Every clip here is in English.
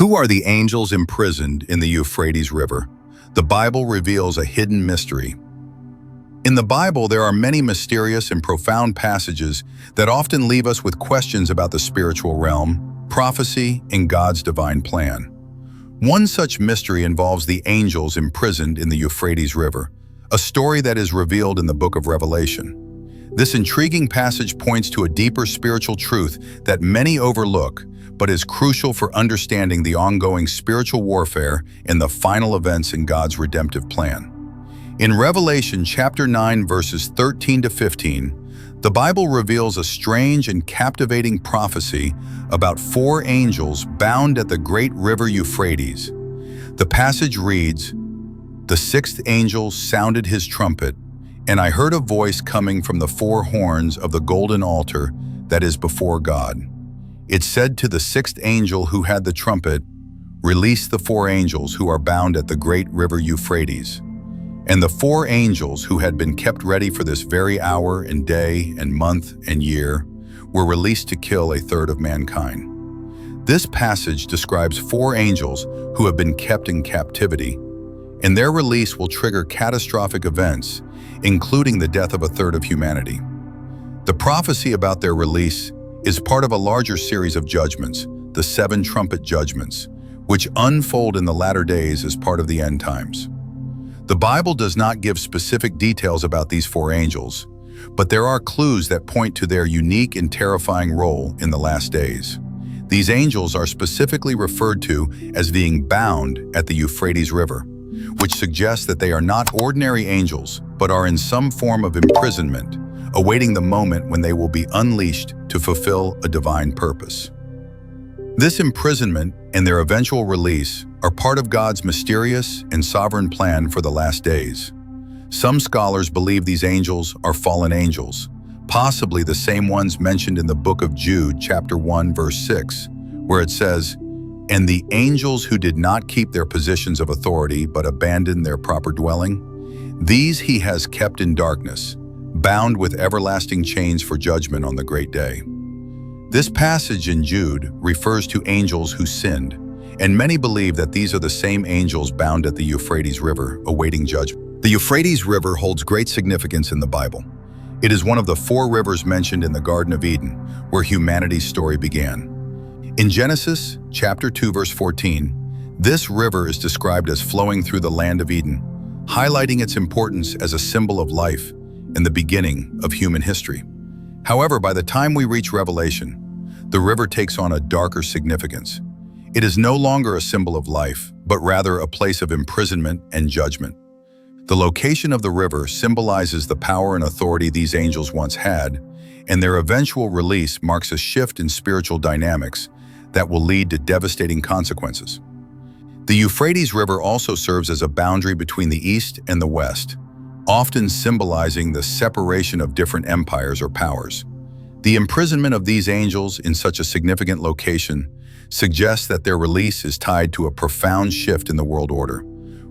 Who are the angels imprisoned in the Euphrates River? The Bible reveals a hidden mystery. In the Bible, there are many mysterious and profound passages that often leave us with questions about the spiritual realm, prophecy, and God's divine plan. One such mystery involves the angels imprisoned in the Euphrates River, a story that is revealed in the book of Revelation. This intriguing passage points to a deeper spiritual truth that many overlook, but is crucial for understanding the ongoing spiritual warfare and the final events in God's redemptive plan. In Revelation chapter 9, verses 13 to 15, the Bible reveals a strange and captivating prophecy about four angels bound at the great river Euphrates. The passage reads, "The sixth angel sounded his trumpet, and I heard a voice coming from the four horns of the golden altar that is before God. It said to the sixth angel who had the trumpet, 'Release the four angels who are bound at the great river Euphrates.' And the four angels who had been kept ready for this very hour and day and month and year were released to kill a third of mankind." This passage describes four angels who have been kept in captivity, and their release will trigger catastrophic events, including the death of a third of humanity. The prophecy about their release is part of a larger series of judgments, the seven trumpet judgments, which unfold in the latter days as part of the end times. The Bible does not give specific details about these four angels, but there are clues that point to their unique and terrifying role in the last days. These angels are specifically referred to as being bound at the Euphrates River, which suggests that they are not ordinary angels, but are in some form of imprisonment, awaiting the moment when they will be unleashed to fulfill a divine purpose. This imprisonment and their eventual release are part of God's mysterious and sovereign plan for the last days. Some scholars believe these angels are fallen angels, possibly the same ones mentioned in the book of Jude, chapter 1, verse 6, where it says, "And the angels who did not keep their positions of authority but abandoned their proper dwelling, these he has kept in darkness, bound with everlasting chains for judgment on the great day." This passage in Jude refers to angels who sinned, and many believe that these are the same angels bound at the Euphrates River, awaiting judgment. The Euphrates River holds great significance in the Bible. It is one of the four rivers mentioned in the Garden of Eden, where humanity's story began. In Genesis chapter 2, verse 14, this river is described as flowing through the land of Eden, highlighting its importance as a symbol of life and the beginning of human history. However, by the time we reach Revelation, the river takes on a darker significance. It is no longer a symbol of life, but rather a place of imprisonment and judgment. The location of the river symbolizes the power and authority these angels once had, and their eventual release marks a shift in spiritual dynamics that will lead to devastating consequences. The Euphrates River also serves as a boundary between the East and the West, often symbolizing the separation of different empires or powers. The imprisonment of these angels in such a significant location suggests that their release is tied to a profound shift in the world order,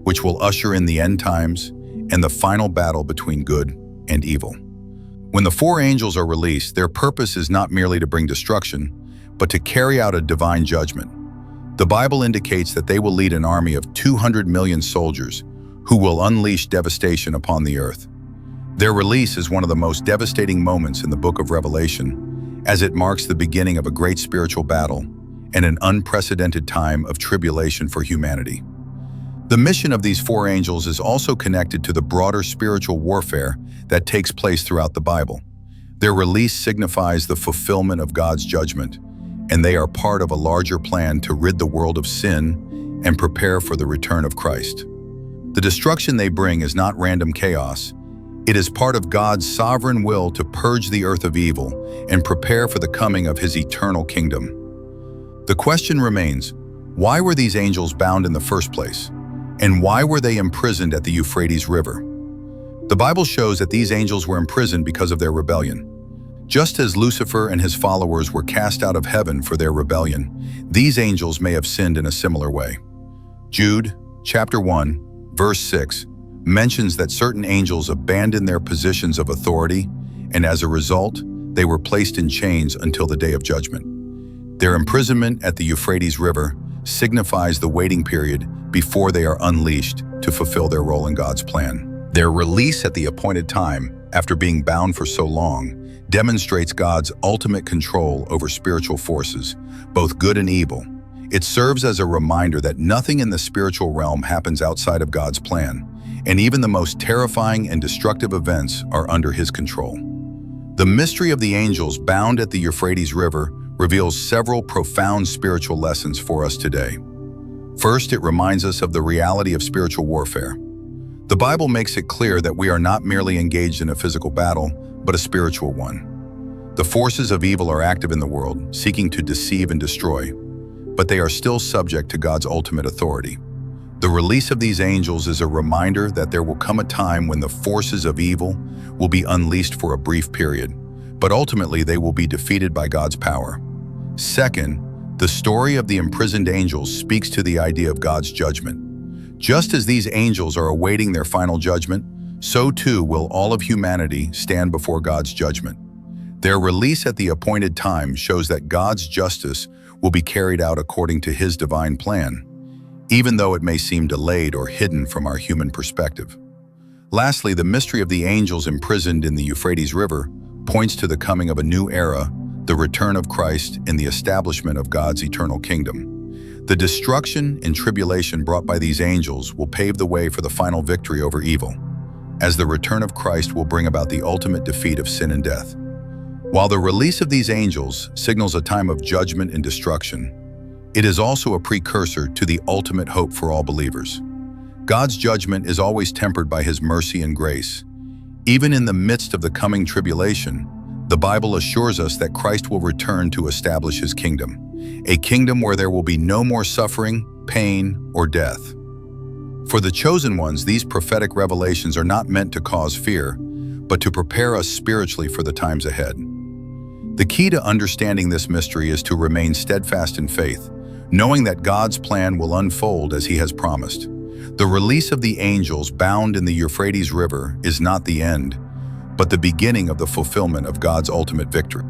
which will usher in the end times and the final battle between good and evil. When the four angels are released, their purpose is not merely to bring destruction, but to carry out a divine judgment. The Bible indicates that they will lead an army of 200 million soldiers who will unleash devastation upon the earth. Their release is one of the most devastating moments in the book of Revelation, as it marks the beginning of a great spiritual battle and an unprecedented time of tribulation for humanity. The mission of these four angels is also connected to the broader spiritual warfare that takes place throughout the Bible. Their release signifies the fulfillment of God's judgment, and they are part of a larger plan to rid the world of sin and prepare for the return of Christ. The destruction they bring is not random chaos. It is part of God's sovereign will to purge the earth of evil and prepare for the coming of His eternal kingdom. The question remains, why were these angels bound in the first place? And why were they imprisoned at the Euphrates River? The Bible shows that these angels were imprisoned because of their rebellion. Just as Lucifer and his followers were cast out of heaven for their rebellion, these angels may have sinned in a similar way. Jude chapter 1, verse 6, mentions that certain angels abandoned their positions of authority, and as a result, they were placed in chains until the day of judgment. Their imprisonment at the Euphrates River signifies the waiting period before they are unleashed to fulfill their role in God's plan. Their release at the appointed time, after being bound for so long, demonstrates God's ultimate control over spiritual forces, both good and evil. It serves as a reminder that nothing in the spiritual realm happens outside of God's plan, and even the most terrifying and destructive events are under His control. The mystery of the angels bound at the Euphrates River reveals several profound spiritual lessons for us today. First, it reminds us of the reality of spiritual warfare. The Bible makes it clear that we are not merely engaged in a physical battle, but a spiritual one. The forces of evil are active in the world, seeking to deceive and destroy, but they are still subject to God's ultimate authority. The release of these angels is a reminder that there will come a time when the forces of evil will be unleashed for a brief period, but ultimately they will be defeated by God's power. Second, the story of the imprisoned angels speaks to the idea of God's judgment. Just as these angels are awaiting their final judgment, so too will all of humanity stand before God's judgment. Their release at the appointed time shows that God's justice will be carried out according to His divine plan, even though it may seem delayed or hidden from our human perspective. Lastly, the mystery of the angels imprisoned in the Euphrates River points to the coming of a new era, the return of Christ, and the establishment of God's eternal kingdom. The destruction and tribulation brought by these angels will pave the way for the final victory over evil, as the return of Christ will bring about the ultimate defeat of sin and death. While the release of these angels signals a time of judgment and destruction, it is also a precursor to the ultimate hope for all believers. God's judgment is always tempered by His mercy and grace. Even in the midst of the coming tribulation, the Bible assures us that Christ will return to establish His kingdom, a kingdom where there will be no more suffering, pain, or death. For the chosen ones, these prophetic revelations are not meant to cause fear, but to prepare us spiritually for the times ahead. The key to understanding this mystery is to remain steadfast in faith, knowing that God's plan will unfold as He has promised. The release of the angels bound in the Euphrates River is not the end, but the beginning of the fulfillment of God's ultimate victory.